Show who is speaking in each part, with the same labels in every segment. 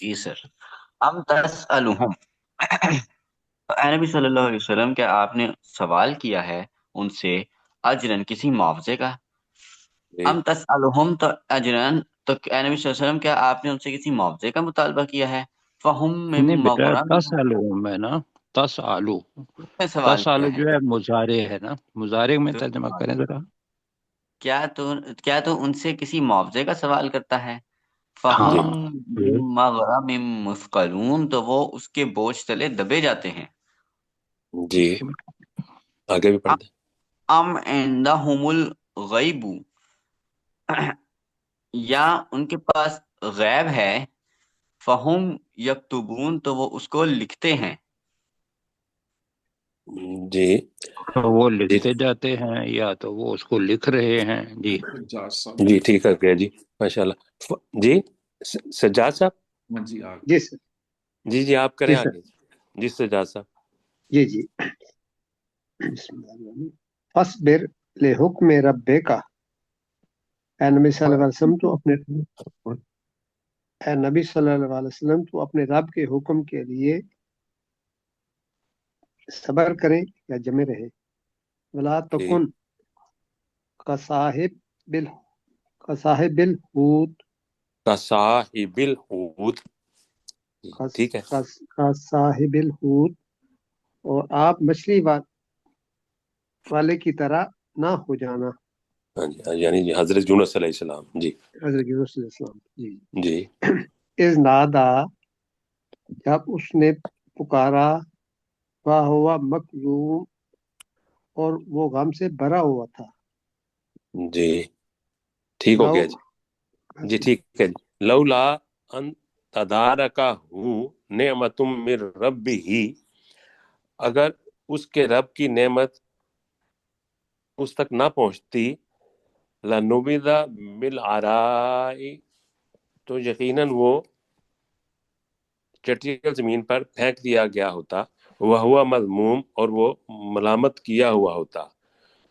Speaker 1: جی سر. ام تسألہم، اے نبی صلی اللہ علیہ وسلم کیا آپ نے سوال کیا ہے ان سے اجرن کسی معاوضے کا؟
Speaker 2: جی
Speaker 1: ام تسألہم تو اجرن، تو اے نبی صلی اللہ علیہ وسلم کیا آپ نے ان سے کسی معاوضے کا مطالبہ کیا ہے؟ فہم من
Speaker 3: نہیں بیٹا،
Speaker 1: مغرم،
Speaker 3: تسالو ہے نا، تسالو.
Speaker 1: اس میں سوال
Speaker 3: تسالو
Speaker 1: کیا ہے؟
Speaker 3: جو ہے مضارع ہے نا، مضارع میں
Speaker 1: تو
Speaker 3: ترجمہ کریں ذرا.
Speaker 1: کیا تو ان سے کسی معاوضے کا سوال کرتا ہے؟
Speaker 3: ہاں
Speaker 2: جی
Speaker 1: فہم من مغرم مثقلون، تو وہ اس کے بوجھ تلے دبے جاتے ہیں.
Speaker 2: جی آگے بھی پڑھ دیں.
Speaker 1: ام عندہم الغیب، یا ان کے پاس غیب ہے، فہم یکتبون، تو وہ اس کو لکھتے ہیں.
Speaker 2: جی
Speaker 3: تو وہ
Speaker 2: جی
Speaker 3: لکھتے جاتے ہیں یا تو وہ اس کو لکھ رہے ہیں. جی
Speaker 4: سجاد صاحب.
Speaker 2: جی ٹھیک ہے جی ماشاء اللہ. جی سجاد صاحب.
Speaker 4: ہاں جی آگے.
Speaker 5: جی سر.
Speaker 2: جی جی آپ کریں
Speaker 5: جی سر.
Speaker 2: آگے. جی سجاد صاحب.
Speaker 5: جی جی. بسم اللہ الرحمن الرحیم. فاصبر لحکم ربک، اے نبی صلی اللہ علیہ وسلم تو اے نبی صلی اللہ علیہ وسلم تو اپنے رب کے حکم کے لیے صبر کریں یا جمے رہیں. ولا
Speaker 2: جی
Speaker 5: تکن کصاحب الحوت،
Speaker 2: کصاحب الحوت. ٹھیک ہے.
Speaker 5: کصاحب الحوت، اور آپ مچھلی والے کی طرح نہ ہو جانا.
Speaker 2: ہاں جی یعنی جی حضرت یونس علیہ السلام. جی
Speaker 5: حضرت یونس علیہ السلام. جی.
Speaker 2: جی
Speaker 5: اذ نادا، جب اس نے پکارا، ہوا مکظوم، اور وہ غم سے بھرا ہوا تھا.
Speaker 2: جی ٹھیک ہو
Speaker 5: لو،
Speaker 2: گیا جی. جی ٹھیک ہے جی. لولا ان تدارکہ نعمت من ربہ، اگر اس کے رب کی نعمت اس تک نہ پہنچتی، لنبذ بالعراء، تو یقیناً وہ چٹیل زمین پر پھینک دیا گیا ہوتا، وہو مذموم، اور وہ ملامت کیا ہوا ہوتا.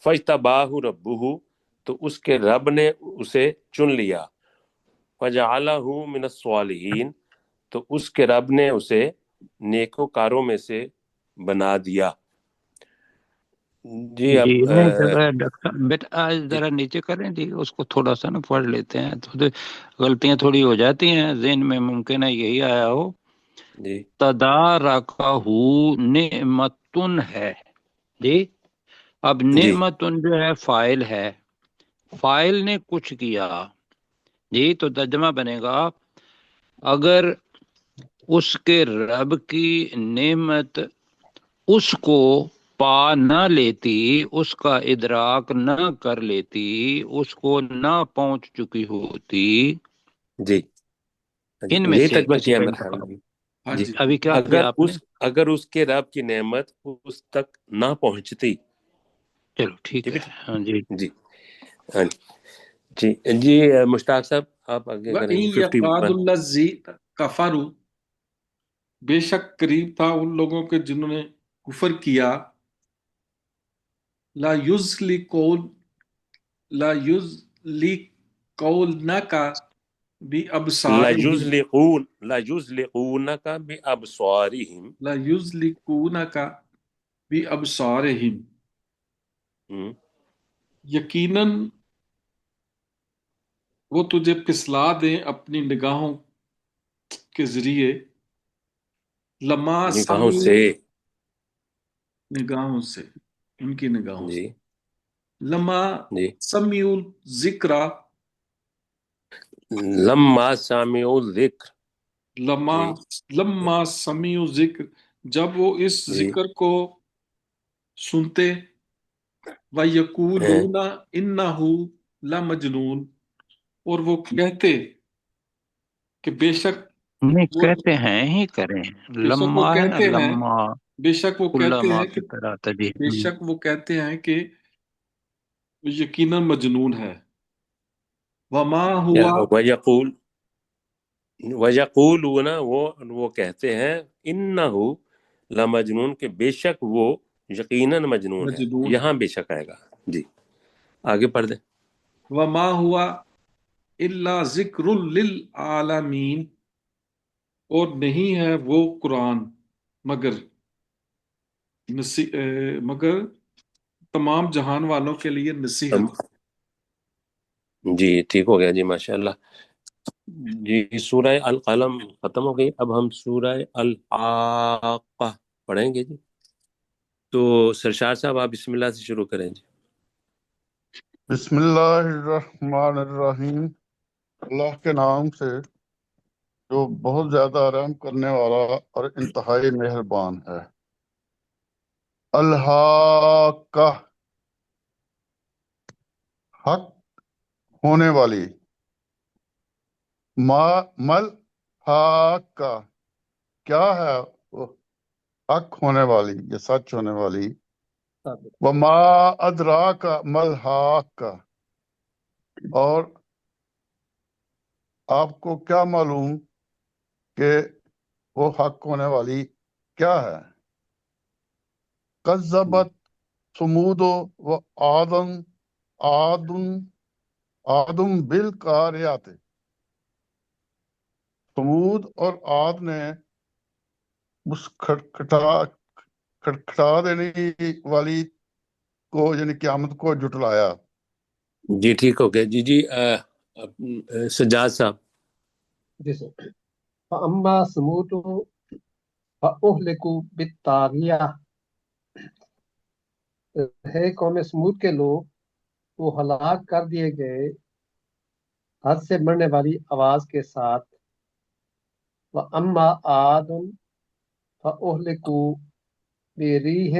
Speaker 2: فاجتباہ ربہ، تو اس کے رب نے اسے چن لیا. فجعلہ من الصالحین، تو اس کے رب نے اسے نیکوکاروں میں سے بنا دیا. جی
Speaker 3: جی
Speaker 2: اب
Speaker 3: نہیں ذرا ڈاکٹر صاحب بیٹا آج
Speaker 2: جی
Speaker 3: ذرا نیچے کریں جی، اس کو تھوڑا سا نا پڑھ لیتے ہیں تو غلطیاں تھوڑی ہو جاتی ہیں، ذہن میں ممکن ہے یہی آیا ہو.
Speaker 2: جی
Speaker 3: تدارکہ نعمتن ہے جی. اب
Speaker 2: جی
Speaker 3: نعمتن جو ہے فائل ہے، فائل نے کچھ کیا جی، تو ترجمہ بنے گا اگر اس کے رب کی نعمت اس کو پا نہ لیتی، اس کا ادراک نہ کر لیتی، اس کو نہ پہنچ چکی ہوتی
Speaker 2: جی
Speaker 3: ان میں
Speaker 2: یہی
Speaker 3: سے
Speaker 2: ترجمہ
Speaker 3: کسی
Speaker 2: کیا ہے
Speaker 3: کا
Speaker 2: میرے خیال
Speaker 3: انتخاب.
Speaker 2: میں.
Speaker 4: ہاں
Speaker 2: جی
Speaker 4: جی
Speaker 3: ابھی کیا کیا آپ نے؟
Speaker 2: اگر اس کے رب کی نعمت اس تک نہ پہنچتی.
Speaker 3: چلو ٹھیک
Speaker 2: ٹھیک
Speaker 3: ہے.
Speaker 2: ہے
Speaker 3: ہاں جی
Speaker 2: جی. ہاں جی جی مشتاق صاحب آپ آگے کریں
Speaker 4: وَإِن
Speaker 2: گے.
Speaker 4: يَكَادُ
Speaker 2: 51.
Speaker 4: الَّذِينَ كَفَرُوا، بے شک قریب تھا ان لوگوں کے جنہوں نے کفر کیا، لا یزلقونک بِأَبْصَارِهِمْ،
Speaker 2: لَيُزْلِقُونَكَ بِأَبْصَارِهِمْ.
Speaker 4: لا یزلقونک بِأَبْصَارِهِمْ، یقیناً وہ تجھے پھسلا دیں اپنی نگاہوں کے ذریعے. لما
Speaker 2: نگاہوں
Speaker 4: سمیع،
Speaker 2: سے.
Speaker 4: نگاہوں سے، ان کی نگاہوں سے.
Speaker 2: جی
Speaker 4: لما
Speaker 2: جی
Speaker 4: سمیع ذکر،
Speaker 2: لما سامعوا الذکر.
Speaker 4: لما
Speaker 2: جی
Speaker 4: لما سمیع ذکر، جب وہ اس
Speaker 2: جی
Speaker 4: ذکر کو سنتے، وَيَقُولُونَ إِنَّهُ لَمَجْنُونَ، اور وہ کہتے کہ بے شک
Speaker 3: نہیں
Speaker 4: وہ
Speaker 3: کہتے ہیں ہی کریں،
Speaker 4: بے شک وہ
Speaker 3: لما ہے نا،
Speaker 4: کہتے ہیں،
Speaker 3: لما
Speaker 4: بے شک وہ کہتے
Speaker 3: علماء
Speaker 4: ہیں
Speaker 3: کی
Speaker 4: کہ
Speaker 3: طرح تجی.
Speaker 4: بے شک وہ کہتے ہیں کہ وہ یقیناً مجنون ہے. وما ہوا،
Speaker 2: وَيَقُولُونَ، وہ کہتے ہیں، انہو لمجنون، کہ بے شک وہ یقیناً مجنون ہے.
Speaker 4: مجنون ہے.
Speaker 2: یہاں بے شک آئے گا. جی آگے پڑھ دیں.
Speaker 4: وما ہوا الا ذکر للعالمین، اور نہیں ہے وہ قرآن مگر تمام جہان والوں کے لیے نصیحت.
Speaker 2: جی ٹھیک ہو گیا جی، ماشاء اللہ. جی سورہ القلم ختم ہو گئی، اب ہم سورہ الحاقہ پڑھیں گے جی. تو سرشار صاحب آپ بسم اللہ سے شروع کریں جی.
Speaker 6: بسم اللہ الرحمن الرحیم. اللہ کے نام سے جو بہت زیادہ رحم کرنے والا اور انتہائی مہربان ہے. الحاقہ، حق ہونے والی. مل حاقہ، کیا ہے وہ حق ہونے والی یا سچ ہونے والی. وما ادراک مل حاقہ، اور آپ کو کیا معلوم کہ وہ حق ہونے والی کیا ہے. کذبت ثمود و آدم بالقاریات. ثمود اور عاد نے اس کھٹکھٹا دینے والی کو یعنی قیامت کو جھٹلایا.
Speaker 2: جی ٹھیک ہو گیا جی. جی سجاد صاحب.
Speaker 5: جی سر. فَأَمَّا ثَمُودُ فَأُهْلِكُوا بِالطَّاغِیَةِ، ہے قوم سمود کے لوگ وہ ہلاک کر دیے گئے حد سے بڑھنے والی آواز کے ساتھ. وَأَمَّا عَادٌ فَأُهْلِكُوا بِرِيحٍ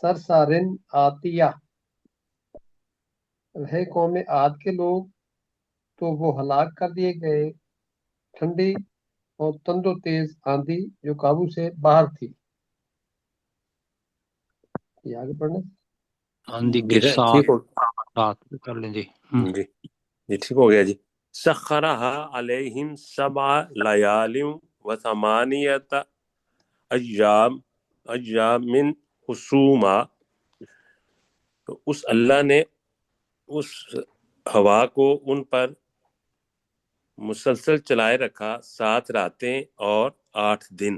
Speaker 5: صَرْصَرٍ عَاتِیَةٍ، ہے قوم عاد کے لوگ تو وہ ہلاک کر دیے گئے ٹھنڈی اور تند و تیز آندھی جو قابو سے باہر تھی. یہ آگے پڑھنا.
Speaker 3: آندھی کے ساتھ
Speaker 2: ٹھیک ہو
Speaker 3: کر لیں جی.
Speaker 2: جی جی ٹھیک ہو گیا جی. سخرها علیہم سبع لیال و ثمانیت ایام من حسوما. تو اس اللہ نے اس ہوا کو ان پر مسلسل چلائے رکھا 7 راتیں اور 8 دن.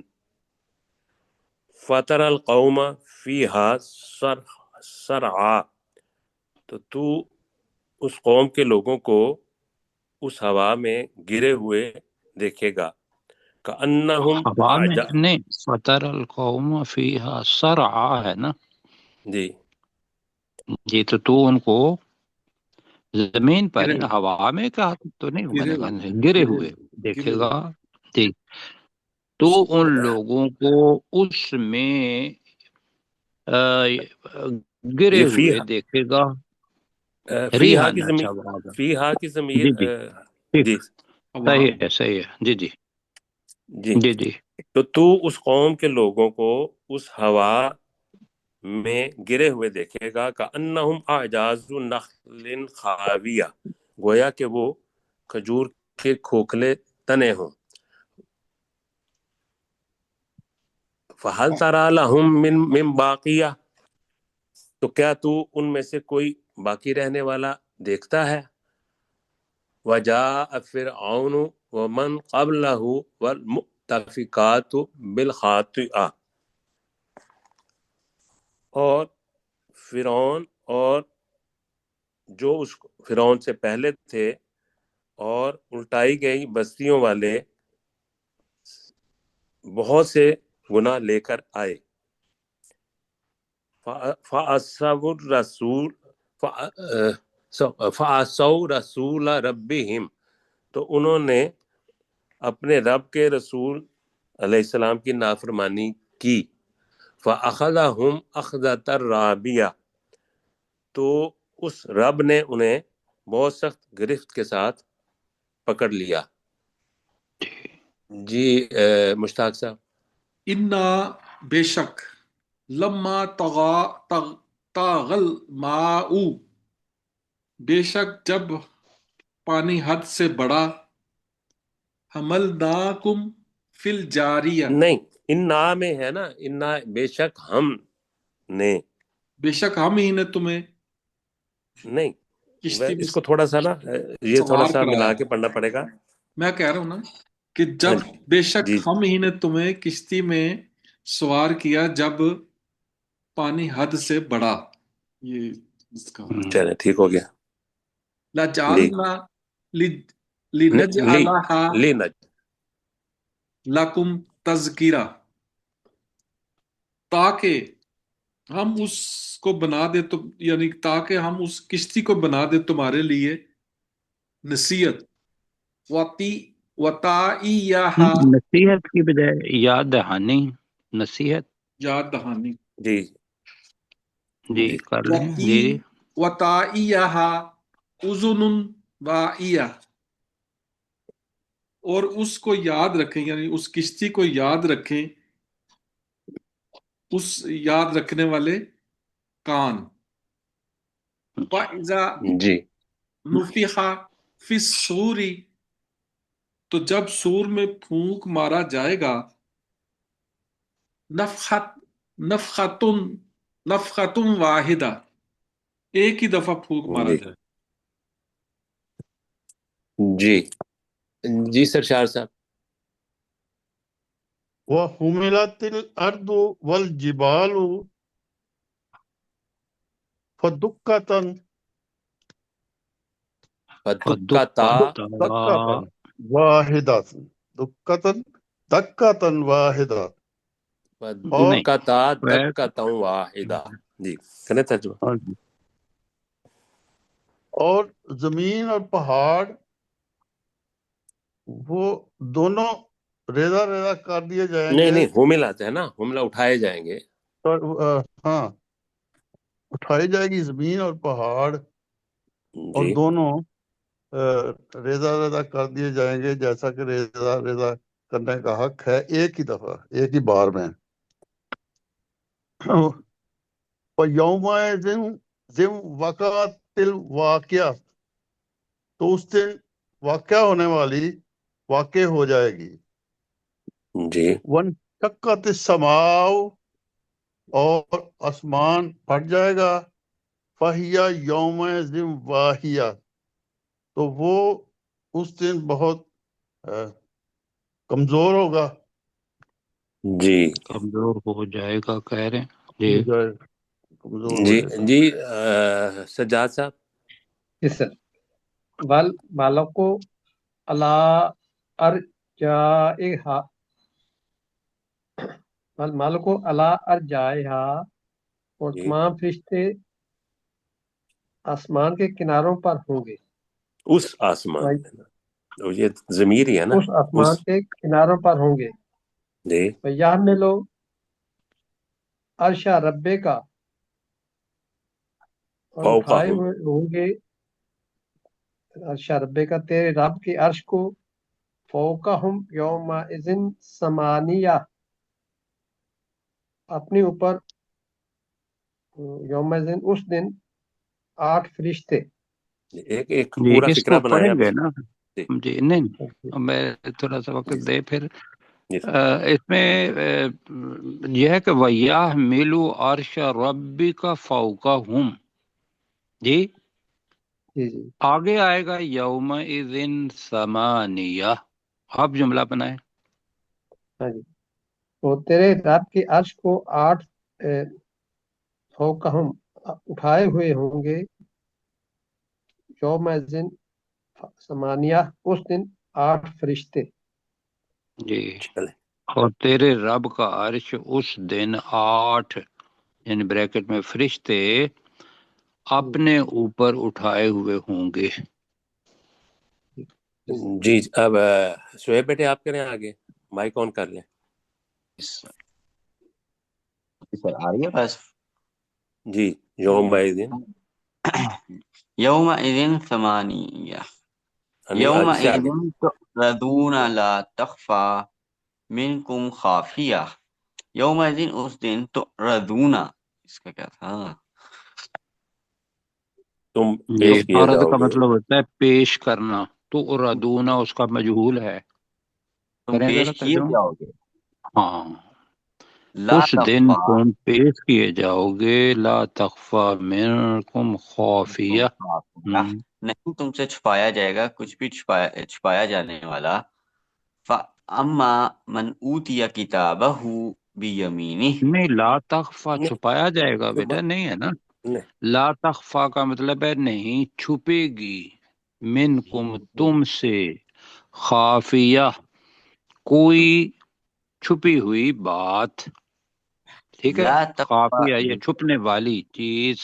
Speaker 2: فطر القوم فیہا سرعا، تو اس قوم کے لوگوں کو اس ہوا میں گرے ہوئے دیکھے گا. کأنہم
Speaker 3: ہوا میں نہیں، فطر القوم فیہا سرعا ہے نا
Speaker 2: جی
Speaker 3: جی. تو ان کو زمین پر
Speaker 4: گرے ہوئے.
Speaker 3: ہوا میں کہا تو نہیں
Speaker 4: گرے
Speaker 3: بنے گا،
Speaker 4: ہوئے.
Speaker 3: گرے ہوئے دیکھے گا. ٹھیک. تو ان لوگوں کو اس میں گرے
Speaker 2: یہ
Speaker 3: ہوئے دیکھے گا.
Speaker 2: فیہا کی
Speaker 3: ریحان،
Speaker 2: ضمیر،
Speaker 3: اچھا بات ہے.
Speaker 2: فیہا کی ضمیر
Speaker 3: جی جی ٹھیک،
Speaker 2: جی
Speaker 3: صحیح ہے صحیح ہے. جی جی
Speaker 2: جی.
Speaker 3: جی جی.
Speaker 2: تو اس قوم کے لوگوں کو اس ہوا میں گرے ہوئے دیکھے گا. کأنہم اعجاز نخل خاویہ، گویا کہ وہ کھجور کے کھوکھلے تنے ہوں. فہل تری لہم من باقیہ، تو کیا تو ان میں سے کوئی باقی رہنے والا دیکھتا ہے. وجاء فرعون ومن قبلہ والمؤتفقات بالخاطئہ، اور فرعون اور جو اس فرعون سے پہلے تھے اور الٹائی گئی بستیوں والے بہت سے گناہ لے کر آئے. فَعَصَوْا رَسُولَ رَبِّهِمْ، تو انہوں نے اپنے رب کے رسول علیہ السلام کی نافرمانی کی. فَأَخَذَهُمْ أَخْذَةً رَابِيَةً، تو اس رب نے انہیں بہت سخت گرفت کے ساتھ پکڑ لیا. جی مشتاق صاحب.
Speaker 4: انا بے شک لما طغى الماء، بے شک جب پانی حد سے بڑا. حملناکم فی الجاریہ،
Speaker 2: نہیں، انا میں ہے نا، انا بے شک ہم نے.
Speaker 4: بے شک ہم ہی نے تمہیں
Speaker 2: نہیں،
Speaker 4: کشتی میں
Speaker 2: اس کو تھوڑا سا نا یہ تھوڑا
Speaker 4: سوار
Speaker 2: سا
Speaker 4: کرایا
Speaker 2: ملا
Speaker 4: ہے.
Speaker 2: کے پڑھنا پڑے گا.
Speaker 4: میں کہہ رہا ہوں نا کہ
Speaker 2: ہاں
Speaker 4: جب
Speaker 2: جی
Speaker 4: بے شک
Speaker 2: جی
Speaker 4: ہم ہی نے تمہیں کشتی میں سوار کیا جب پانی حد سے بڑھا. یہ اس کا
Speaker 2: چلیں ٹھیک ہو گیا. جی
Speaker 4: لجعلنا
Speaker 2: لی
Speaker 4: لنجعلها
Speaker 2: لی نج
Speaker 4: لکم تذکیرہ، تاکہ ہم اس کو بنا دے تو، یعنی تاکہ ہم اس کشتی کو بنا دے تمہارے لیے نصیحت. وَتَعِيَّهَا
Speaker 3: نصیحت کی بجائے یاد دہانی، نصیحت.
Speaker 4: یاد دہانی.
Speaker 2: جی
Speaker 3: جی
Speaker 2: جی
Speaker 3: کر لیں جی.
Speaker 4: وَتَعِيَّهَا اُذُنٌ وَاعِیَةٌ، اور اس کو یاد رکھیں، یعنی اس کشتی کو یاد رکھیں، اس یاد رکھنے والے کان. وَإِذَا
Speaker 2: جی
Speaker 4: نُفِخَ فِي الصُّورِ، تو جب سور میں پھونک مارا جائے گا، نفخۃ نفخۃ واحدہ، ایک ہی دفعہ پھونک مارا
Speaker 2: جی
Speaker 4: جائے.
Speaker 2: جی جی سر شاہ صاحب.
Speaker 6: وَحُمِلَتِ الْأَرْضُ وَالْجِبَالُ فَدُكَّةً
Speaker 2: فدکتا
Speaker 6: دَكَّةً واحدة دُكَّةً دَكَّةً واحدة. اور
Speaker 3: نہیں
Speaker 2: فدکتا دکتا واحدہ. جی کریں ترجمہ.
Speaker 6: اور زمین اور پہاڑ وہ دونوں ریزہ ریزہ کر دیے جائیں
Speaker 2: نہیں
Speaker 6: گے.
Speaker 2: نہیں حمل آتا ہے نا، حملہ اٹھائے جائیں گے.
Speaker 6: ہاں اٹھائی جائے گی زمین اور پہاڑ، اور
Speaker 2: جی
Speaker 6: دونوں ریزہ ریزہ کر دیے جائیں گے، جیسا کہ ریزہ ریزہ کرنے کا حق ہے ایک ہی دفعہ، ایک ہی بار میں. یوم وقعت الواقعہ، تو اس دن واقعہ ہونے والی واقع ہو جائے گی.
Speaker 2: جی
Speaker 6: وانشقت السماء، اور آسمان پھٹ جائے گا. فہیا یومئذ واہیہ، تو وہ اس دن بہت کمزور ہوگا.
Speaker 2: جی
Speaker 3: کمزور ہو جائے گا کہہ رہے ہیں جی.
Speaker 6: ہو جائے گا، کمزور ہو
Speaker 2: جی
Speaker 6: جائے گا.
Speaker 2: جی سجاد صاحب.
Speaker 5: جی سر. والمالک علی ارجائہا، والمالک علی ارجائہا، اور
Speaker 2: جی
Speaker 5: تمام فرشتے آسمان کے کناروں پر ہوں گے.
Speaker 2: اس آسمان پہ نا، تو یہ ضمیر ہی ہے نا.
Speaker 5: اس آسمان
Speaker 2: اس
Speaker 5: کے کناروں پر ہوں گے.
Speaker 2: جی
Speaker 5: یحملو عرش ربے کا، اور اٹھائے
Speaker 2: فوقہم.
Speaker 5: ہوئے ہوں گے عرش ربے کا، تیرے رب کے عرش کو. فوقہم یومئذ ثمانیہ، اپنے اوپر یومئذ اس دن 8 فرشتے.
Speaker 2: ایک ایک
Speaker 3: جی
Speaker 2: پورا
Speaker 3: اس
Speaker 2: فکرہ
Speaker 3: کو
Speaker 2: بنائیں
Speaker 3: پڑھیں
Speaker 2: آپ.
Speaker 3: گے نا.
Speaker 2: جی
Speaker 3: جی نہیں میں تھوڑا سا وقت
Speaker 2: جی
Speaker 3: دے پھر.
Speaker 2: جی
Speaker 3: اس میں یہ ہے کہ وَيَحْمِلُ عَرْشَ رَبِّكَ فَوْقَهُمْ. جی
Speaker 5: جی جی
Speaker 3: آگے آئے گا یومئذ ثمانیہ. آپ جملہ بنائیں.
Speaker 5: ہاں جی. تو تیرے رب کے عرش کو 8 فوقہم اٹھائے ہوئے ہوں گے. یومئذ ثمانیہ، اس دن 8 فرشتے.
Speaker 3: جی
Speaker 2: چلیں.
Speaker 3: اور تیرے رب کا عرش اس دن 8 یعنی بریکٹ میں فرشتے اپنے اوپر اٹھائے ہوئے ہوں گے.
Speaker 2: جی اب شعیب بیٹے آپ کریں آگے، مائک آن کر لیں.
Speaker 1: سر آ رہی ہے بس.
Speaker 2: جی یوم دن
Speaker 1: یومئذ ثمانیہ، یومئذ تعرضون لا تخفى منکم خافیہ. یومئذ اس دن تعرضون، اس کا کیا تھا؟
Speaker 2: تم
Speaker 3: جی
Speaker 2: پیش کیے
Speaker 3: عرض
Speaker 2: جاؤ
Speaker 3: کا
Speaker 2: گے.
Speaker 3: مطلب ہوتا ہے پیش کرنا، تو اردونا اس کا مجہول ہے.
Speaker 1: تم
Speaker 3: کریں ذرا
Speaker 1: پیش کیے
Speaker 3: ترجمہ.
Speaker 1: جاؤ گے.
Speaker 3: ہاں
Speaker 1: لا
Speaker 3: اس دن
Speaker 1: تخفى
Speaker 3: تم پیش کیے جاؤ گے، لا تخفى منکم
Speaker 1: منکم
Speaker 3: خافیہ.
Speaker 1: خافیہ، نہیں تم سے چھپایا جائے گا کچھ بھی چھپایا جانے والا. اما من اوتی کتابہ بیمینہ،
Speaker 3: نہیں، لا تخفا
Speaker 2: نہیں
Speaker 3: چھپایا جائے گا
Speaker 2: تو
Speaker 3: بیٹا، نہیں ہے نا.
Speaker 2: نہیں
Speaker 3: لا تخفا کا مطلب ہے نہیں چھپے گی، منکم تم سے، خافیہ کوئی چھپی ہوئی بات. ٹھیک ہے،
Speaker 1: لا تخفا
Speaker 3: خافیہ یہ چھپنے والی چیز.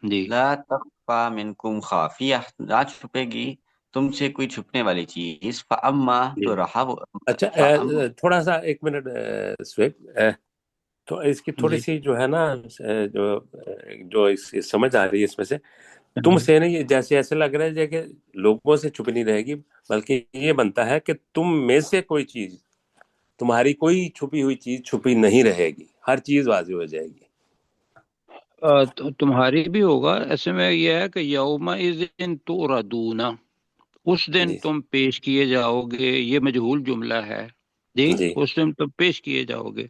Speaker 3: جی
Speaker 1: لا تخفا منکم خافیہ، نہ چھپے گی تم سے کوئی چھپنے والی چیز. فاما
Speaker 3: جی.
Speaker 1: تو رہا وہ
Speaker 2: اچھا تھوڑا سا ایک منٹ سویب، تو اس کی تھوڑی
Speaker 3: جی
Speaker 2: سی جو ہے نا جو جو سمجھ آ رہی ہے اس میں سے، تم سے نہیں، یہ جیسے ایسے لگ رہا ہے کہ لوگوں سے چھپ نہیں رہے گی، بلکہ یہ بنتا ہے کہ تم میں سے کوئی چیز، تمہاری کوئی چھپی ہوئی چیز چھپی نہیں رہے گی، ہر چیز واضح ہو جائے گی.
Speaker 3: تو تمہاری بھی ہوگا. ایسے میں یہ ہے کہ یومئذ تردون، اس دن
Speaker 2: جی
Speaker 3: تم پیش کیے جاؤ گے. یہ مجہول جملہ ہے جی.
Speaker 2: جی
Speaker 3: اس دن تم پیش کیے جاؤ گے.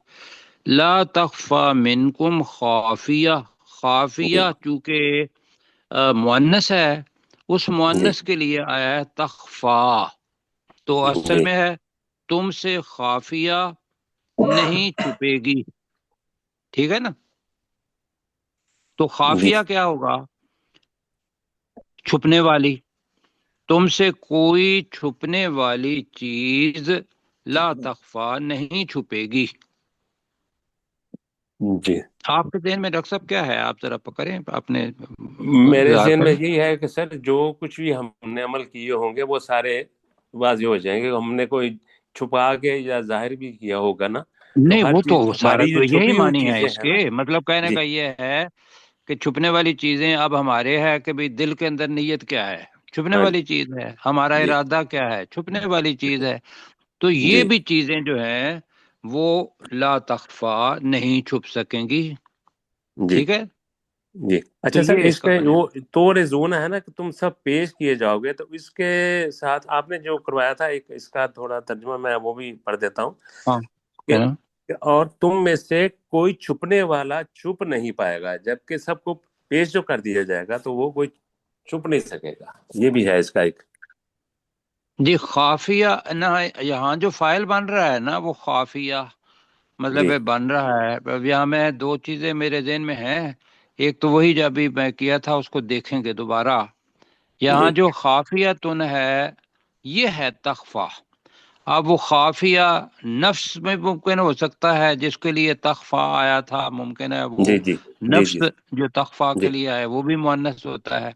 Speaker 3: لا تخفا منکم خافیہ،
Speaker 2: جی
Speaker 3: خافیہ چونکہ مؤنث ہے، اس
Speaker 2: جی
Speaker 3: مؤنث کے لیے آیا ہے تخفا. تو اصل
Speaker 2: جی
Speaker 3: میں ہے تم سے خافیہ نہیں چھپے گی. ٹھیک ہے نا. تو
Speaker 2: جی
Speaker 3: خافیہ کیا ہوگا؟ چھپنے والی. تم سے کوئی چھپنے والی چیز لا تخفا نہیں چھپے گی.
Speaker 2: جی.
Speaker 3: آپ کے ذہن میں ڈاکٹر صاحب کیا ہے؟ آپ ذرا پکڑیں اپنے
Speaker 2: میرے
Speaker 3: اظہار
Speaker 2: ذہن میں
Speaker 3: کریں.
Speaker 2: یہی ہے کہ سر جو کچھ بھی ہم نے عمل کیے ہوں گے وہ سارے واضح ہو جائیں گے. ہم نے کوئی چھپا کے یا ظاہر بھی کیا ہوگا نا، تو
Speaker 3: نہیں،
Speaker 2: ہر
Speaker 3: وہ
Speaker 2: چیز
Speaker 3: تو سارا
Speaker 2: ہماری جو
Speaker 3: تو یہی
Speaker 2: چھپی ہوئی
Speaker 3: معنی ہے
Speaker 2: چیزیں
Speaker 3: اس
Speaker 2: ہیں
Speaker 3: کے.
Speaker 2: نا.
Speaker 3: مطلب کہنے
Speaker 2: جی
Speaker 3: کا یہ ہے کہ چھپنے والی چیزیں اب ہمارے ہے کہ بھئی دل کے اندر نیت کیا ہے، چھپنے
Speaker 2: ہاں
Speaker 3: والی چیز ہے. ہمارا
Speaker 2: جی
Speaker 3: ارادہ کیا ہے، چھپنے والی چیز ہے. تو یہ
Speaker 2: جی
Speaker 3: بھی چیزیں جو ہیں وہ لا تخفا نہیں چھپ سکیں گی.
Speaker 2: جی
Speaker 3: ٹھیک ہے.
Speaker 2: جی.
Speaker 3: تو
Speaker 2: اچھا سر،
Speaker 3: یہ اس
Speaker 2: اس
Speaker 3: کا
Speaker 2: کے
Speaker 3: معنی
Speaker 2: وہ تو رزون ہے نا کہ تم سب پیش کیے جاؤ گے، تو اس کے ساتھ آپ نے جو کروایا تھا ایک اس کا تھوڑا ترجمہ میں وہ بھی پڑھ دیتا ہوں
Speaker 3: ہاں
Speaker 2: کہ
Speaker 3: ہاں.
Speaker 2: اور تم میں سے کوئی چھپنے والا چھپ نہیں پائے گا، جبکہ سب کو پیش جو کر دیا جائے گا تو وہ کوئی چھپ نہیں سکے گا. یہ بھی ہے اس کا ایک.
Speaker 3: جی خافیہ نہ، یہاں جو فائل بن رہا ہے نا وہ خافیہ مطلب
Speaker 2: جی
Speaker 3: ہے بن رہا ہے. اب یہاں میں دو چیزیں میرے ذہن میں ہیں. ایک تو وہی جو ابھی میں کیا تھا اس کو دیکھیں گے دوبارہ. یہاں
Speaker 2: جی
Speaker 3: جو خافیہ تن ہے یہ ہے تخفا. اب وہ خافیہ نفس میں ممکن ہو سکتا ہے، جس کے لیے تخفا آیا تھا ممکن ہے وہ
Speaker 2: جی جی جی
Speaker 3: نفس
Speaker 2: جی
Speaker 3: جو تخفا
Speaker 2: جی
Speaker 3: کے لیے آئے وہ بھی مؤنث ہوتا ہے.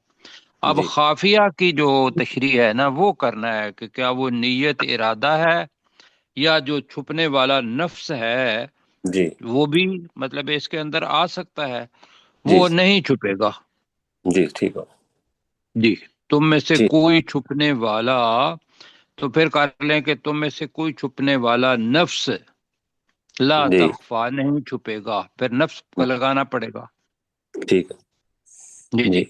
Speaker 3: اب
Speaker 2: جی
Speaker 3: خافیہ کی جو تشریح ہے نا وہ کرنا ہے کہ کیا وہ نیت ارادہ ہے یا جو چھپنے والا نفس ہے
Speaker 2: جی
Speaker 3: وہ بھی مطلب اس کے اندر آ سکتا ہے.
Speaker 2: جی
Speaker 3: وہ نہیں چھپے گا.
Speaker 2: جی. ٹھیک ہو.
Speaker 3: جی. تم میں سے
Speaker 2: ٹھیک.
Speaker 3: کوئی چھپنے والا، تو پھر کر لیں کہ تم میں سے کوئی چھپنے والا نفس لا
Speaker 2: جی
Speaker 3: تخفا نہیں چھپے گا. پھر نفس کا لگانا پڑے گا.
Speaker 2: ٹھیک ہے.
Speaker 3: جی
Speaker 2: جی
Speaker 3: جی.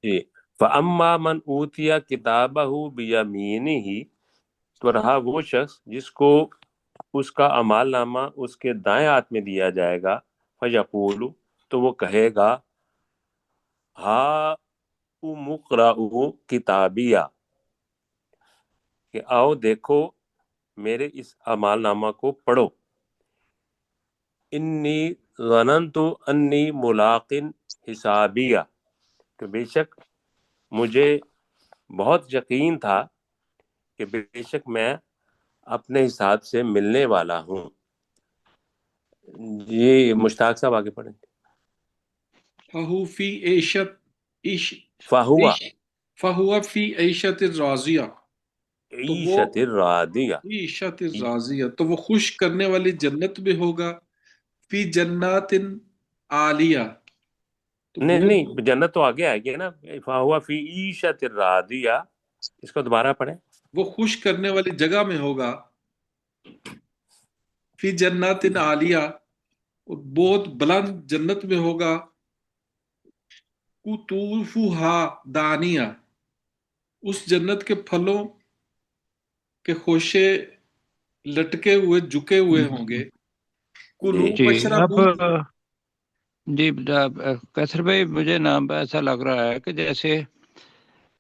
Speaker 2: جی. فَأَمَّا مَنْ أُوتِيَ كِتَابَهُ بِيَمِينِهِ، تو رہا وہ شخص جس کو اس کا اعمال نامہ اس کے دائیں ہاتھ میں دیا جائے گا. فَيَقُولُ، تو وہ کہے گا، هَاؤْمُ اقْرَءُوا کتابیہ، کہ آؤ دیکھو میرے اس اعمال نامہ کو پڑھو. انی ظننت انی ملاق حسابیہ، کہ بے شک مجھے بہت یقین تھا کہ بے شک میں اپنے حساب سے ملنے والا ہوں. یہ مشتاق صاحب آگے پڑھیں.
Speaker 4: فہو فی عیشت عیش
Speaker 2: فہوا
Speaker 4: عیش فہو فی عیشت راضیہ، تو وہ
Speaker 2: عیشت راضیہ.
Speaker 4: عیشت راضیہ تو وہ خوش کرنے والی جنت میں ہوگا. فی جنات عالیہ، تو
Speaker 2: نہیں
Speaker 4: بہت
Speaker 2: نہیں، جنت تو آگے آئے گی نا. فہوا فی عیشت راضیہ، اس کو دوبارہ پڑھیں.
Speaker 4: وہ خوش کرنے والی جگہ میں ہوگا. فی جنات عالیہ، بہت بلند جنت میں ہوگا. قطوفہا دانیہ، اس جنت کے پھلوں کے خوشے لٹکے ہوئے جھکے ہوئے ہوں گے. کلو
Speaker 2: جی
Speaker 3: جی. اب
Speaker 4: وشربو.
Speaker 3: جی کیسر بھائی مجھے نام ایسا لگ رہا ہے کہ جیسے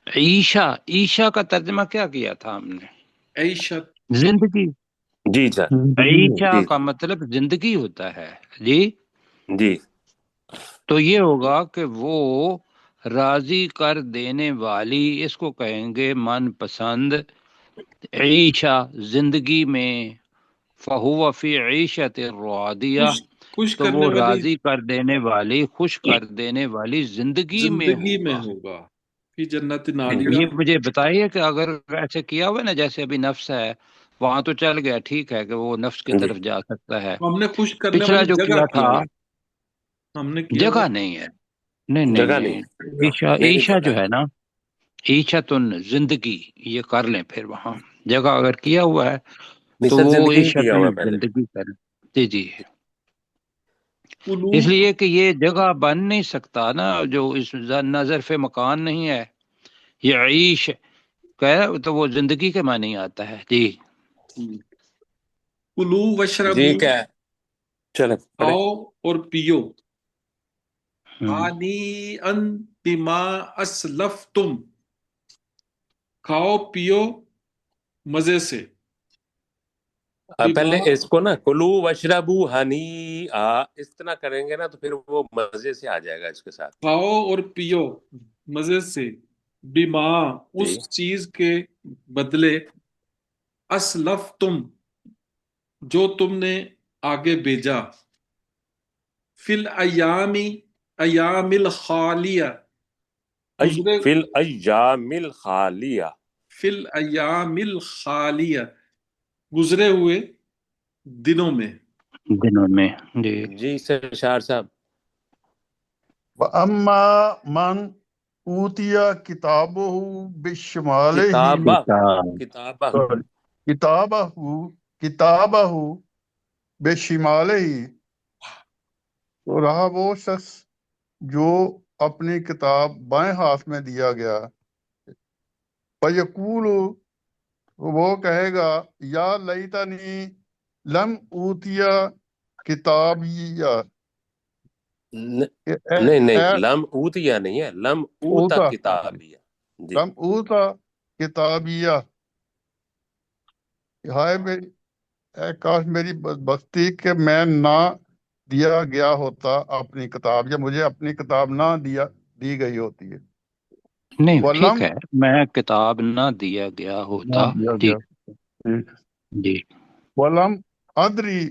Speaker 3: عیشا، عیشا کا ترجمہ کیا کیا تھا ہم نے؟
Speaker 4: عیشت
Speaker 3: زندگی،
Speaker 2: جی سر،
Speaker 3: عیشہ
Speaker 2: جی
Speaker 3: کا مطلب زندگی ہوتا ہے جی.
Speaker 2: جی
Speaker 3: تو یہ ہوگا کہ وہ راضی کر دینے والی، اس کو کہیں گے من پسند. عیشہ زندگی میں، فہو فی عیشت راضیہ،
Speaker 4: خوش
Speaker 3: تو
Speaker 4: کرنے
Speaker 3: وہ
Speaker 4: والی
Speaker 3: راضی کر دینے والی، خوش کر دینے والی زندگی میں
Speaker 4: زندگی میں
Speaker 3: ہوگا.
Speaker 4: ہوگا. فی جنت
Speaker 2: جی
Speaker 4: عالیہ.
Speaker 3: یہ مجھے بتائیے کہ اگر ایسے کیا ہوا نا، جیسے ابھی نفس ہے وہاں تو چل گیا، ٹھیک ہے کہ وہ نفس کی
Speaker 2: جی
Speaker 3: طرف جا سکتا ہے.
Speaker 4: تو ہم نے خوش کرنے
Speaker 3: پچھلا
Speaker 4: والی
Speaker 3: جو
Speaker 4: جگہ
Speaker 3: کیا
Speaker 4: کیا
Speaker 3: تھا،
Speaker 4: ہوا، ہم نے کیا ہوا.
Speaker 3: جگہ نہیں ہے. نہیں نہیں
Speaker 2: جگہ
Speaker 3: نہیں،
Speaker 2: نہیں،
Speaker 3: عیشا،
Speaker 2: نہیں نہیں
Speaker 3: عیشا
Speaker 2: جگہ
Speaker 3: جو ہے نا، عیشا تن زندگی، یہ کر لیں پھر وہاں جگہ اگر کیا ہوا ہے
Speaker 2: نہیں
Speaker 3: تو
Speaker 2: سر،
Speaker 3: وہ
Speaker 2: زندگی
Speaker 3: عیشا
Speaker 2: کیا
Speaker 3: تن
Speaker 2: ہوا ہے پہلے.
Speaker 3: زندگی کر لیں. جی جی.
Speaker 4: کلو
Speaker 3: اس لیے کہ یہ جگہ بن نہیں سکتا نا، جو اس نظر فے مکان نہیں ہے. یہ عیش کہ تو وہ زندگی کے معنی آتا ہے جی.
Speaker 4: کلو
Speaker 2: جی
Speaker 4: وشربو،
Speaker 2: کیا ہے، چلیں پڑھیں.
Speaker 4: کھاؤ اور پیو.
Speaker 3: ہم،
Speaker 4: ہانی ان بما اسلفتم، کھاؤ پیو مزے سے. بما
Speaker 2: پہلے اس کو نا کلو وشربو ہنی اس طرح کریں گے نا تو پھر وہ مزے سے آ جائے گا اس کے ساتھ.
Speaker 4: کھاؤ اور پیو مزے سے. بما اس
Speaker 2: جی
Speaker 4: چیز کے بدلے، اسلفتم جو تم نے آگے بھیجا. فی الایامی، ایام الخالیہ گزرے،
Speaker 2: فی الایام الخالیہ.
Speaker 4: فی الایام الخالیہ گزرے ہوئے دنوں میں.
Speaker 3: دنوں میں جی.
Speaker 2: جی سر شاعر صاحب.
Speaker 6: وَأَمَّا مَنْ أُوتِيَ كِتَابَهُ بِشِمَالِهِ،
Speaker 2: کتابہ،
Speaker 3: کتاب،
Speaker 2: کتابہ.
Speaker 6: sorry، کتابہ بِشِمَالِهِ، تو رہا وہ شخص جو اپنی کتاب بائیں ہاتھ میں دیا گیا. فَيَقُولُ، وہ کہے گا، یا لیتنی لم اوتیا کتابیہ، کہ
Speaker 2: نہیں نہیں،
Speaker 6: اے
Speaker 2: لم اوتیا نہیں ہے، لم اوتا
Speaker 6: اوتا،
Speaker 2: کتابیہ. جی
Speaker 6: لم اوتا کتابیہ، کہ ہائے میری، اے کاش میری بدبختی کہ میں نہ دیا گیا ہوتا اپنی کتاب، یا مجھے اپنی کتاب نہ دی گئی ہوتی ہے.
Speaker 3: نہیں ٹھیک
Speaker 6: ولم،
Speaker 3: ہے، میں کتاب نہ دیا گیا
Speaker 6: نہ
Speaker 3: ہوتا.
Speaker 6: دیا
Speaker 3: جی
Speaker 6: گیا، ٹھیک.
Speaker 3: جی.
Speaker 6: ولم ادری،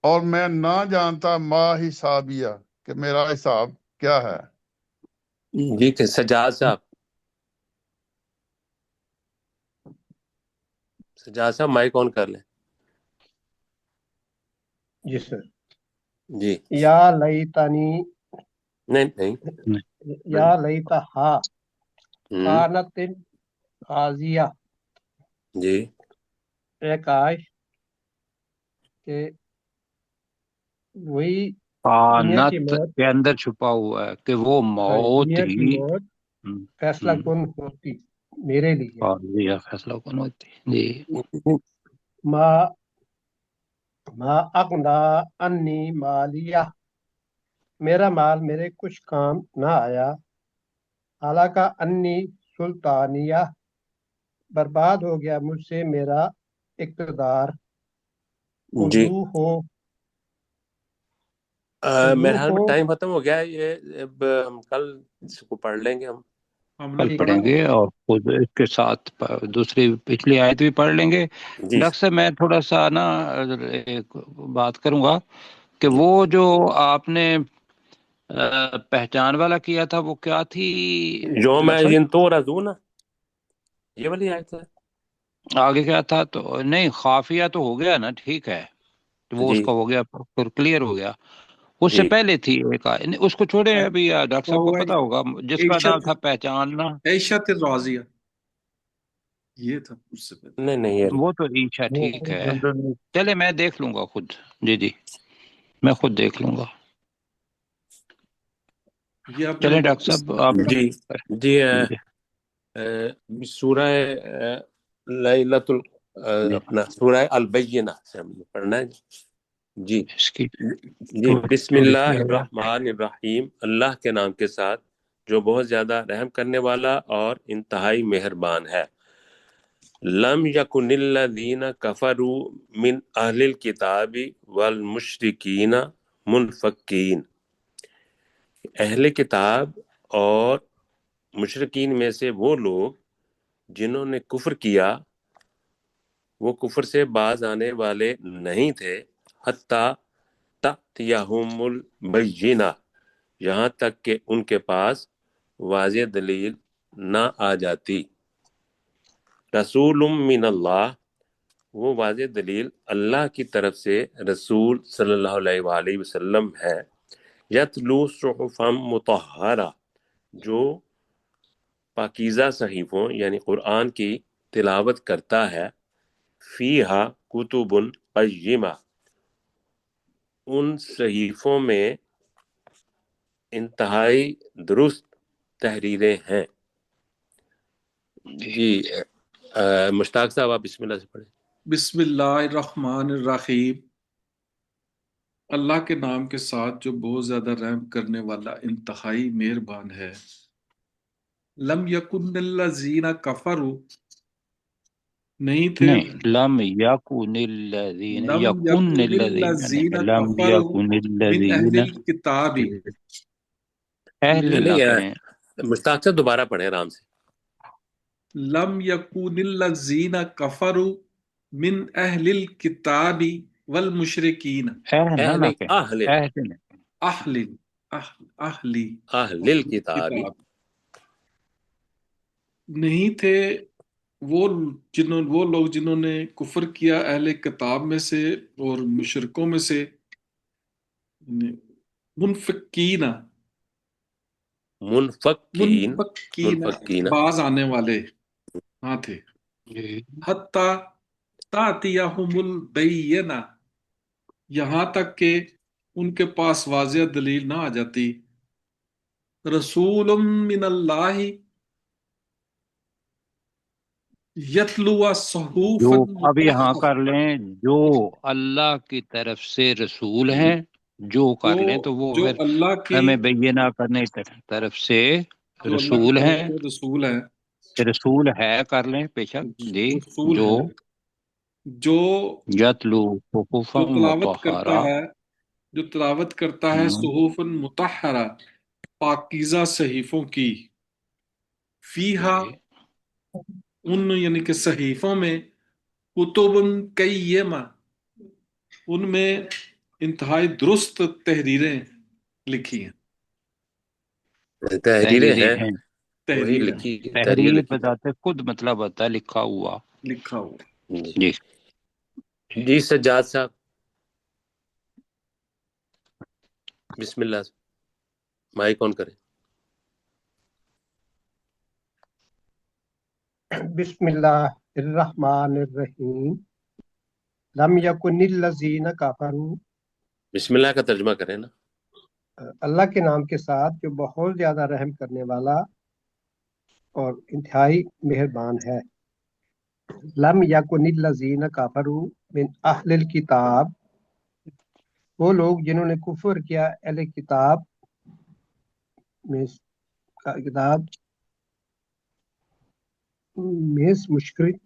Speaker 6: اور میں نہ جانتا ما حسابیہ، کہ میرا حساب کیا ہے.
Speaker 2: جی کہ سجاد صاحب، سجاد صاحب مائک آن کر لیں.
Speaker 5: جی سر.
Speaker 2: جی
Speaker 5: یا لیتنی،
Speaker 2: نہیں نہیں.
Speaker 5: یا لیتہا
Speaker 2: ہم،
Speaker 5: کانت قاضیہ،
Speaker 2: جی
Speaker 5: اے کاش کہ وہی دنیا کی
Speaker 3: آنت
Speaker 5: موت،
Speaker 3: کے اندر چھپا ہوا ہے کہ وہ موت
Speaker 5: دنیا کی
Speaker 3: ہی
Speaker 5: موت
Speaker 3: ہم،
Speaker 5: فیصلہ
Speaker 3: ہم،
Speaker 5: کن ہوتی میرے لیے.
Speaker 3: قاضیہ فیصلہ کون ہوتی. جی.
Speaker 5: ما ما اغنا انی مالیہ، میرا مال میرے کچھ کام نہ آیا. حالانکہ انی سلطانیہ، برباد ہو گیا مجھ سے میرا اقتدار.
Speaker 2: جی.
Speaker 5: خضوع ہو،
Speaker 2: میرے
Speaker 5: خضوع
Speaker 2: حال
Speaker 5: ہو.
Speaker 2: میں ٹائم ختم ہو گیا ہے، یہ اب ہم کل اس کو پڑھ لیں گے ہم.
Speaker 4: ہم نے
Speaker 3: کل
Speaker 5: ٹھیک
Speaker 4: پڑھا.
Speaker 3: پڑھیں گے اور خود اس کے ساتھ دوسری پچھلی آیت بھی پڑھ لیں گے.
Speaker 2: جی
Speaker 3: ڈاکٹر صاحب میں تھوڑا سا نا ایک بات کروں گا کہ
Speaker 2: جی.
Speaker 3: وہ جو آپ نے پہچان والا کیا تھا وہ کیا تھی
Speaker 2: یوم
Speaker 3: ڈاکٹر صاحب؟
Speaker 2: تو رضون، یہ والی آیت ہے.
Speaker 3: آگے کیا تھا؟ تو نہیں، خافیہ تو ہو گیا نا، ٹھیک ہے، تو وہ اس
Speaker 2: جی
Speaker 3: کا ہو گیا، پھر کلیئر ہو گیا. اس سے
Speaker 2: جی.
Speaker 3: پہلے تھی ایک اس کو چھوڑے ابھی، ڈاکٹر صاحب کو
Speaker 4: فہو
Speaker 3: پتا ہوگا، جس کا نام
Speaker 4: عیشت،
Speaker 3: تھا پہچاننا.
Speaker 4: عیشت راضیہ، یہ تھا اس سے پہلے.
Speaker 2: نہیں نہیں یہ
Speaker 3: وہ تو عیشا ٹھیک ہے. چلے میں دیکھ لوں گا خود. جی جی، میں خود دیکھ لوں گا.
Speaker 4: یہ آپ نے
Speaker 3: چلیں ڈاکٹر
Speaker 4: واپس.
Speaker 3: صاحب آپ
Speaker 2: جی جی.
Speaker 3: جی
Speaker 2: سورہ لیلۃ
Speaker 3: جی.
Speaker 2: اپنا سورہ البینہ سے ہم نے پڑھنا ہے. جی
Speaker 3: اس کی
Speaker 2: جی. بسم
Speaker 3: تھوڑی
Speaker 2: اللہ
Speaker 3: سی آواز.
Speaker 2: الرحمن الرحیم، اللہ کے نام کے ساتھ جو بہت زیادہ رحم کرنے والا اور انتہائی مہربان ہے. لم یکن الذین کفروا من اہل الکتاب والمشرکین منفکین، اہل کتاب اور مشرکین میں سے وہ لوگ جنہوں نے کفر کیا وہ کفر سے باز آنے والے نہیں تھے، حتیٰ تأتیہم البینہ، یہاں تک کہ ان کے پاس واضح دلیل نہ آ جاتی۔ رسول من اللہ، وہ واضح دلیل اللہ کی طرف سے رسول صلی اللہ علیہ وآلہ وسلم ہے۔ یتلو صحفا مطہرہ، جو پاکیزہ صحیفوں یعنی قرآن کی تلاوت کرتا ہے، فیہا کتب قیمہ، ان صحیفوں میں انتہائی درست تحریریں ہیں۔ جی مشتاق صاحب آپ بسم اللہ سے پڑھیں۔
Speaker 4: بسم اللہ الرحمن الرحیم، اللہ کے نام کے ساتھ جو بہت زیادہ رحم کرنے والا انتہائی مہربان ہے۔ لم یکن الذین کفروا، نہیں تھے،
Speaker 3: نہیں، لم یکن الذین،
Speaker 4: لم
Speaker 3: یکن
Speaker 4: یکن
Speaker 3: الذین
Speaker 4: الذین
Speaker 3: نہیں، لم
Speaker 4: کفروا
Speaker 3: یکن
Speaker 4: من اہل
Speaker 3: الذین،
Speaker 4: الکتاب،
Speaker 3: اہل نہ
Speaker 2: نہیں
Speaker 3: کہیں،
Speaker 2: مشتاق صاحب دوبارہ پڑھیں آرام سے۔
Speaker 4: لم یکن الذین کفروا من اہل الکتاب والمشرکین،
Speaker 3: اہل نہ کہیں،
Speaker 2: اہل
Speaker 3: اہل نہ،
Speaker 4: اہل اہلی
Speaker 2: اہل الکتاب،
Speaker 4: کتاب، نہیں تھے وہ وہ لوگ جنہوں نے کفر کیا اہل کتاب میں سے اور مشرکوں میں سے، منفقین
Speaker 2: منفقین،
Speaker 4: منفقین
Speaker 2: منفقین،
Speaker 4: باز آنے والے ہاں تھے،
Speaker 3: جی،
Speaker 4: حتی تاتیہم البینہ، یہاں تک کہ ان کے پاس واضح دلیل نہ آ جاتی، رسول من اللہ یتلو
Speaker 3: جو
Speaker 4: صحوفا
Speaker 3: اب یہاں
Speaker 4: مطہرہ،
Speaker 3: کر لیں، جو اللہ کی طرف سے رسول ہیں، جو کر لیں تو وہ
Speaker 4: جو
Speaker 3: پھر
Speaker 4: اللہ کی،
Speaker 3: ہمیں بینہ کرنے کی طرف سے
Speaker 4: جو اللہ کی
Speaker 3: رسول
Speaker 4: طرف
Speaker 3: ہیں،
Speaker 4: سے رسول ہے،
Speaker 3: رسول ہے کر لیں بے شک جی،
Speaker 4: رسول
Speaker 3: جو
Speaker 4: ہے جو
Speaker 3: یتلو صحفا
Speaker 4: جو تلاوت کرتا
Speaker 3: مطہرہ،
Speaker 4: ہے، جو تلاوت کرتا ہے صحف مطہرہ، پاکیزہ صحیفوں کی، فیہا،
Speaker 3: جی،
Speaker 4: ان یعنی کہ صحیفوں میں، کتب قیمہ، ان میں انتہائی درست تحریریں لکھی ہیں،
Speaker 2: تحریریں
Speaker 3: تحریریں
Speaker 2: ہیں،
Speaker 3: ہیں،
Speaker 2: وہی
Speaker 4: تحریر
Speaker 2: لکھی، تحریر
Speaker 3: تحریر
Speaker 2: لکھی۔
Speaker 3: بذات خود مطلب ہوتا ہے لکھا ہوا،
Speaker 4: لکھا ہوا۔
Speaker 2: جی
Speaker 3: جی،
Speaker 2: جی سجاد صاحب بسم اللہ، مائک آن کریں۔
Speaker 5: بسم اللہ الرحمن الرحیم، لم یکن الذین کفروا،
Speaker 2: بسم اللہ کا ترجمہ کریں نا۔
Speaker 5: اللہ کے نام کے ساتھ جو بہت زیادہ رحم کرنے والا اور انتہائی مہربان ہے۔ لم یکن الذین کفروا من اہل الکتاب، وہ لوگ جنہوں نے کفر کیا اہل کتاب میں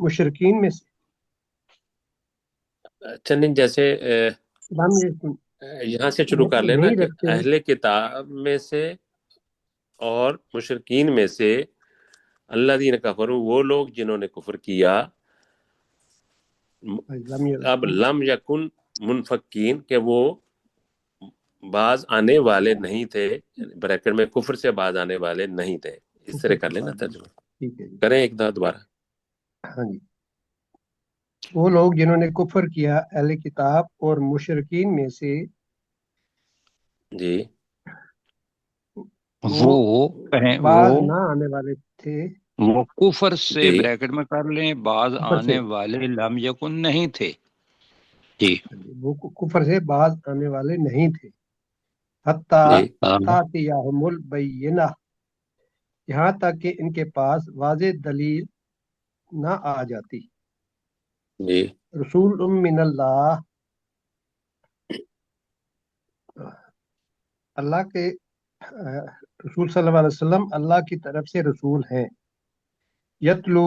Speaker 5: مشرکین میں سے،
Speaker 2: چندن جیسے
Speaker 5: لم یکن
Speaker 2: یہاں سے شروع کر لینا
Speaker 5: نہیں
Speaker 2: کہ
Speaker 5: رکھتے،
Speaker 2: اہل کتاب میں سے اور مشرکین میں سے، اللہ دین کفروا، وہ لوگ جنہوں نے کفر کیا،
Speaker 5: لم
Speaker 2: اب
Speaker 5: یکن
Speaker 2: لم یکن منفقین، کہ وہ باز آنے والے نہیں تھے، بریکٹ میں کفر سے باز آنے والے نہیں تھے، اس طرح
Speaker 5: کفر
Speaker 2: کر
Speaker 5: کے
Speaker 2: لینا
Speaker 5: بعد،
Speaker 2: ترجمہ،
Speaker 5: ٹھیک ہے جی،
Speaker 2: کریں ایک دفعہ دوبارہ۔
Speaker 5: ہاں جی، وہ لوگ جنہوں نے کفر کیا اہل کتاب اور مشرکین میں سے،
Speaker 2: جی
Speaker 5: وہ
Speaker 3: وہ کہیں
Speaker 5: باز نہ آنے والے تھے،
Speaker 3: وہ کفر سے
Speaker 2: جی
Speaker 3: بریکٹ میں کر لیں، بعض
Speaker 5: کفر سے،
Speaker 3: آنے والے لم یکن نہیں تھے، جی،
Speaker 5: وہ کفر سے باز آنے والے نہیں تھے، حتیٰ
Speaker 2: جی
Speaker 5: تأتیہم البینہ، یہاں تک کہ ان کے پاس واضح دلیل نہ آ جاتی،
Speaker 2: جی
Speaker 5: رسول من اللہ، اللہ کے رسول صلی اللہ علیہ وسلم اللہ کی طرف سے رسول ہیں، یتلو